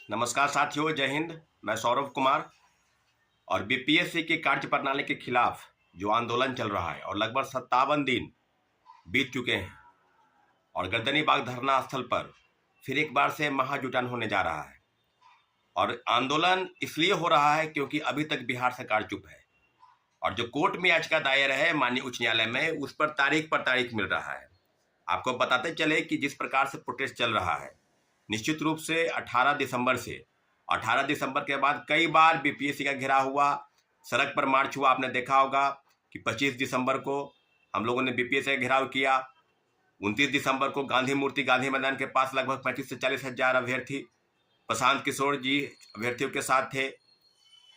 नमस्कार साथियों, जय हिंद। मैं सौरभ कुमार। और बीपीएससी की कार्य प्रणाली के खिलाफ जो आंदोलन चल रहा है और लगभग 57 दिन बीत चुके हैं और गर्दनी बाग धरना स्थल पर फिर एक बार से महाजुटान होने जा रहा है। और आंदोलन इसलिए हो रहा है क्योंकि अभी तक बिहार सरकार चुप है और जो कोर्ट में याचिका दायर है माननीय उच्च न्यायालय में, उस पर तारीख मिल रहा है। आपको बताते चले कि जिस प्रकार से प्रोटेस्ट चल रहा है, निश्चित रूप से 18 दिसंबर के बाद कई बार बीपीएससी का घेराव हुआ, सड़क पर मार्च हुआ। आपने देखा होगा कि 25 दिसंबर को हम लोगों ने बीपीएससी का घेराव किया। 29 दिसंबर को गांधी मूर्ति गांधी मैदान के पास लगभग 35 से 40 हजार अभ्यर्थी प्रशांत किशोर जी अभ्यर्थियों के साथ थे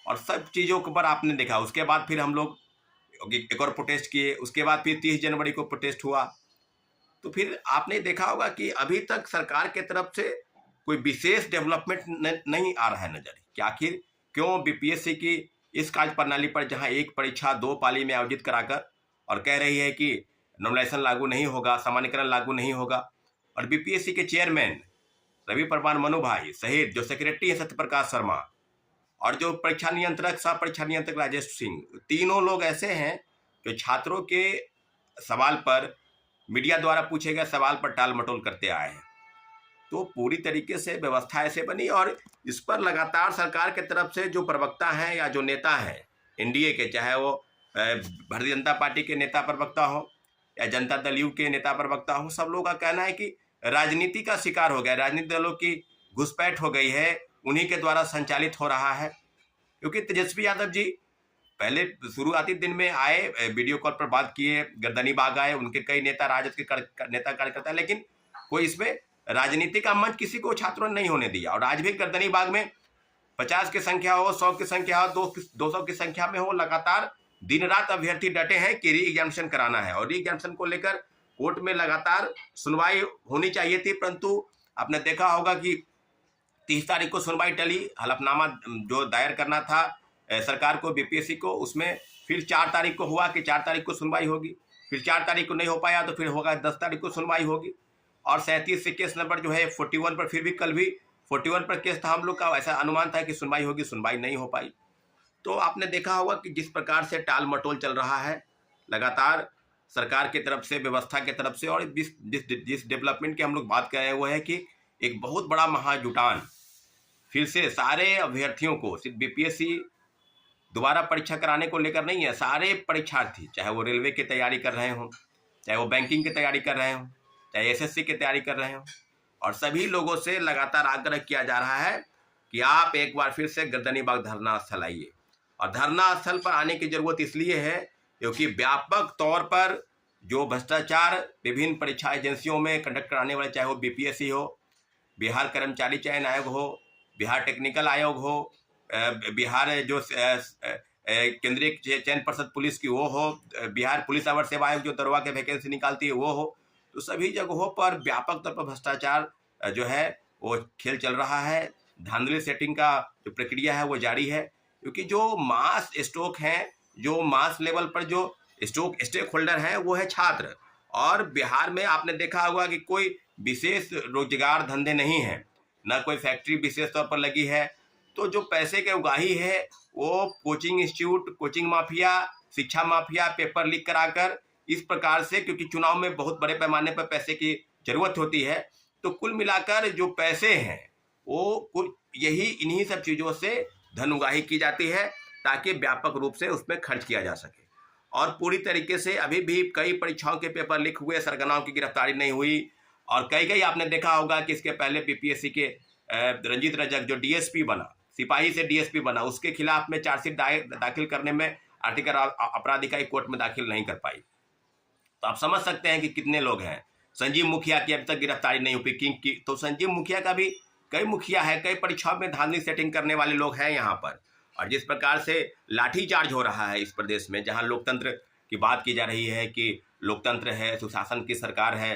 और सब चीज़ों के ऊपर आपने देखा। उसके बाद फिर हम लोग एक और प्रोटेस्ट किए। उसके बाद फिर 30 जनवरी को प्रोटेस्ट हुआ। तो फिर आपने देखा होगा कि अभी तक सरकार के तरफ से कोई विशेष डेवलपमेंट नहीं आ रहा है नजर कि आखिर क्यों बीपीएससी की इस कार्य प्रणाली पर, जहां एक परीक्षा 2 पाली में आयोजित कराकर और कह रही है कि नॉर्मलाइजेशन लागू नहीं होगा, सामान्यकरण लागू नहीं होगा, और बीपीएससी के चेयरमैन रवि परवार मनु भाई सहित जो सेक्रेटरी है सत्यप्रकाश शर्मा और जो परीक्षा नियंत्रक सह परीक्षा नियंत्रक राजेश सिंह, तीनों लोग ऐसे हैं जो छात्रों के सवाल पर, मीडिया द्वारा पूछे गए सवाल पर टाल मटोल करते आए हैं। तो पूरी तरीके से व्यवस्था ऐसे बनी और इस पर लगातार सरकार के तरफ से जो प्रवक्ता हैं या जो नेता हैं एनडीए के, चाहे वो भारतीय जनता पार्टी के नेता प्रवक्ता हो या जनता दल यू के नेता प्रवक्ता हो, सब लोगों का कहना है कि राजनीति का शिकार हो गया, राजनीतिक दलों की घुसपैठ हो गई है, उन्हीं के द्वारा संचालित हो रहा है। क्योंकि तेजस्वी यादव जी पहले शुरुआती दिन में आए, वीडियो कॉल पर बात किए, गर्दनी बाग आए, उनके कई नेता, राजद के नेता कार्यकर्ता, लेकिन कोई इसमें राजनीति का मंच किसी को छात्रों ने नहीं होने दिया। और आज भी गर्दनी बाग में 50 की संख्या हो, 100 की संख्या हो, 200 की संख्या में हो, लगातार दिन रात अभ्यर्थी डटे हैं कि री एग्जामिनेशन कराना है। और री एग्जामिनेशन को लेकर कोर्ट में लगातार सुनवाई होनी चाहिए थी, परंतु आपने देखा होगा कि 30 तारीख को सुनवाई टली। हलफनामा जो दायर करना था सरकार को, बीपीएससी को, उसमें फिर 4 तारीख को हुआ कि 4 तारीख को सुनवाई होगी, फिर 4 तारीख को नहीं हो पाया तो फिर होगा 10 तारीख को सुनवाई होगी। और 37 से केस नंबर जो है 41 पर, फिर भी कल भी 41 पर केस था हम लोग का, ऐसा अनुमान था कि सुनवाई होगी, सुनवाई नहीं हो पाई। तो आपने देखा होगा कि जिस प्रकार से टाल मटोल चल रहा है लगातार सरकार की तरफ से, व्यवस्था की तरफ से। और जिस डेवलपमेंट की हम लोग बात कर रहे हैं वो है कि एक बहुत बड़ा महाजुटान फिर से सारे अभ्यर्थियों को, सिर्फ बीपीएससी दोबारा परीक्षा कराने को लेकर नहीं है, सारे परीक्षार्थी, चाहे वो रेलवे की तैयारी कर रहे हों, चाहे वो बैंकिंग की तैयारी कर रहे हों, चाहे एसएससी की तैयारी कर रहे हों, और सभी लोगों से लगातार आग्रह किया जा रहा है कि आप एक बार फिर से गर्दनी बाग धरना स्थल आइए। और धरना स्थल पर आने की जरूरत इसलिए है क्योंकि व्यापक तौर पर जो भ्रष्टाचार विभिन्न परीक्षा एजेंसियों में कंडक्ट कराने वाले, चाहे वो बीपीएससी हो, बिहार कर्मचारी चयन आयोग हो, बिहार टेक्निकल आयोग हो, बिहार जो केंद्रीय चयन पर्षद पुलिस की वो हो, बिहार पुलिस अवर सेवा आयोग जो दरोगा के वैकेंसी निकालती है वो हो, तो सभी जगहों पर व्यापक तौर पर भ्रष्टाचार जो है वो खेल चल रहा है। धांधली सेटिंग का जो प्रक्रिया है वो जारी है, क्योंकि जो मास स्टॉक हैं, जो मास लेवल पर जो स्टेक होल्डर हैं वो है छात्र। और बिहार में आपने देखा होगा कि कोई विशेष रोजगार धंधे नहीं है, ना कोई फैक्ट्री विशेष तौर पर लगी है। तो जो पैसे के उगाही है वो कोचिंग इंस्टीट्यूट, कोचिंग माफिया, शिक्षा माफिया, पेपर लीक कराकर, इस प्रकार से, क्योंकि चुनाव में बहुत बड़े पैमाने पर पैसे की जरूरत होती है, तो कुल मिलाकर जो पैसे हैं वो कुल यही इन्हीं सब चीज़ों से धन उगाही की जाती है ताकि व्यापक रूप से उसमें खर्च किया जा सके। और पूरी तरीके से अभी भी कई परीक्षाओं के पेपर लीक हुए, सरगनाओं की गिरफ्तारी नहीं हुई। और कई आपने देखा होगा कि इसके पहले बीपीएससी के रंजीत रजक जो डीएसपी बना, सिपाही से डीएसपी बना, उसके खिलाफ में चार्जशीट दाखिल करने में आर्थिक अपराध इकाई कोर्ट में दाखिल नहीं कर पाई। तो आप समझ सकते हैं कि कितने लोग हैं। संजीव मुखिया की अभी तक गिरफ्तारी नहीं हुई, किंग की। तो संजीव मुखिया का भी, कई मुखिया है, कई परीक्षाओं में धांधली सेटिंग करने वाले लोग हैं यहाँ पर। और जिस प्रकार से लाठीचार्ज हो रहा है इस प्रदेश में, जहाँ लोकतंत्र की बात की जा रही है कि लोकतंत्र है, सुशासन की सरकार है,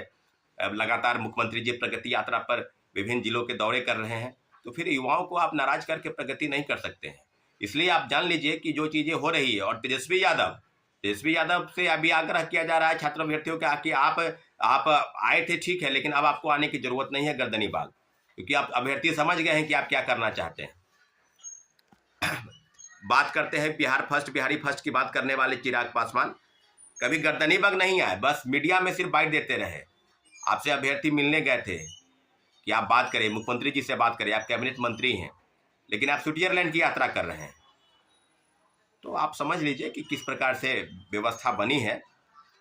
लगातार मुख्यमंत्री जी प्रगति यात्रा पर विभिन्न जिलों के दौरे कर रहे हैं, तो फिर युवाओं को आप नाराज करके प्रगति नहीं कर सकते हैं। इसलिए आप जान लीजिए कि जो चीज़ें हो रही है, और तेजस्वी यादव से अभी आग्रह किया जा रहा है छात्र अभ्यर्थियों का कि आप आए थे ठीक है, लेकिन अब आपको आने की जरूरत नहीं है गर्दनी बाग, क्योंकि आप अभ्यर्थी समझ गए हैं कि आप क्या करना चाहते हैं। बात करते हैं बिहार फर्स्ट, बिहारी फर्स्ट की बात करने वाले चिराग पासवान कभी गर्दनी बग नहीं आए, बस मीडिया में सिर्फ बाइट देते रहे। आपसे अभ्यर्थी मिलने गए थे कि आप बात करें, मुख्यमंत्री जी से बात करें, आप कैबिनेट मंत्री हैं, लेकिन आप स्विट्जरलैंड की यात्रा कर रहे हैं। तो आप समझ लीजिए कि किस प्रकार से व्यवस्था बनी है।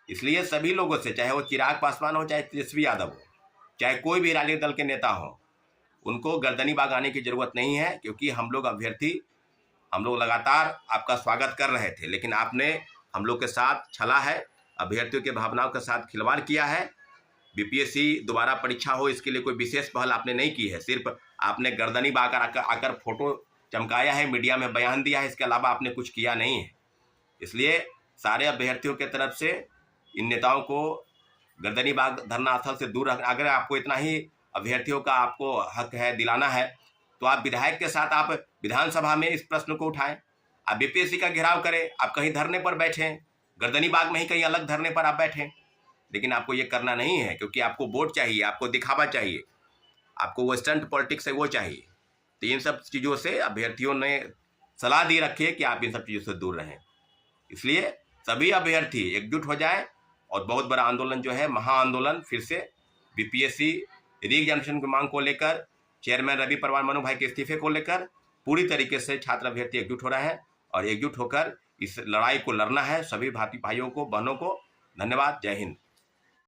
इसलिए सभी लोगों से, चाहे वो चिराग पासवान हो, चाहे तेजस्वी यादव हो, चाहे कोई भी राजनीतिक दल के नेता हो, उनको गर्दनी बाग आने की जरूरत नहीं है। क्योंकि हम लोग लगातार आपका स्वागत कर रहे थे, लेकिन आपने हम लोग के साथ छला है, अभ्यर्थियों के भावनाओं के साथ खिलवाड़ किया है। बीपीएससी दोबारा परीक्षा हो, इसके लिए कोई विशेष पहल आपने नहीं की है। सिर्फ आपने गर्दनी बाग आकर फोटो चमकाया है, मीडिया में बयान दिया है, इसके अलावा आपने कुछ किया नहीं है। इसलिए सारे अभ्यर्थियों के तरफ से इन नेताओं को गर्दनी बाग धरना स्थल से दूर रखना। अगर आपको इतना ही अभ्यर्थियों का आपको हक है, दिलाना है, तो आप विधायक के साथ आप विधानसभा में इस प्रश्न को उठाएं, आप बीपीएससी का घेराव करें, आप कहीं धरने पर बैठें, गर्दनी बाग में ही कहीं अलग धरने पर आप बैठें। लेकिन आपको ये करना नहीं है, क्योंकि आपको वोट चाहिए, आपको दिखावा चाहिए, आपको वो स्टंट पॉलिटिक्स है वो चाहिए। तो इन सब चीज़ों से अभ्यर्थियों ने सलाह दी रखी है कि आप इन सब चीज़ों से दूर रहें। इसलिए सभी अभ्यर्थी एकजुट हो जाए और बहुत बड़ा आंदोलन जो है, महाआंदोलन, फिर से बीपीएससी रीएग्जामिनेशन की मांग को लेकर, चेयरमैन रवि परवार मनु भाई के इस्तीफे को लेकर पूरी तरीके से छात्र अभ्यर्थी एकजुट हो रहे हैं और एकजुट होकर इस लड़ाई को लड़ना है। सभी भाइयों को, बहनों को धन्यवाद। जय हिंद।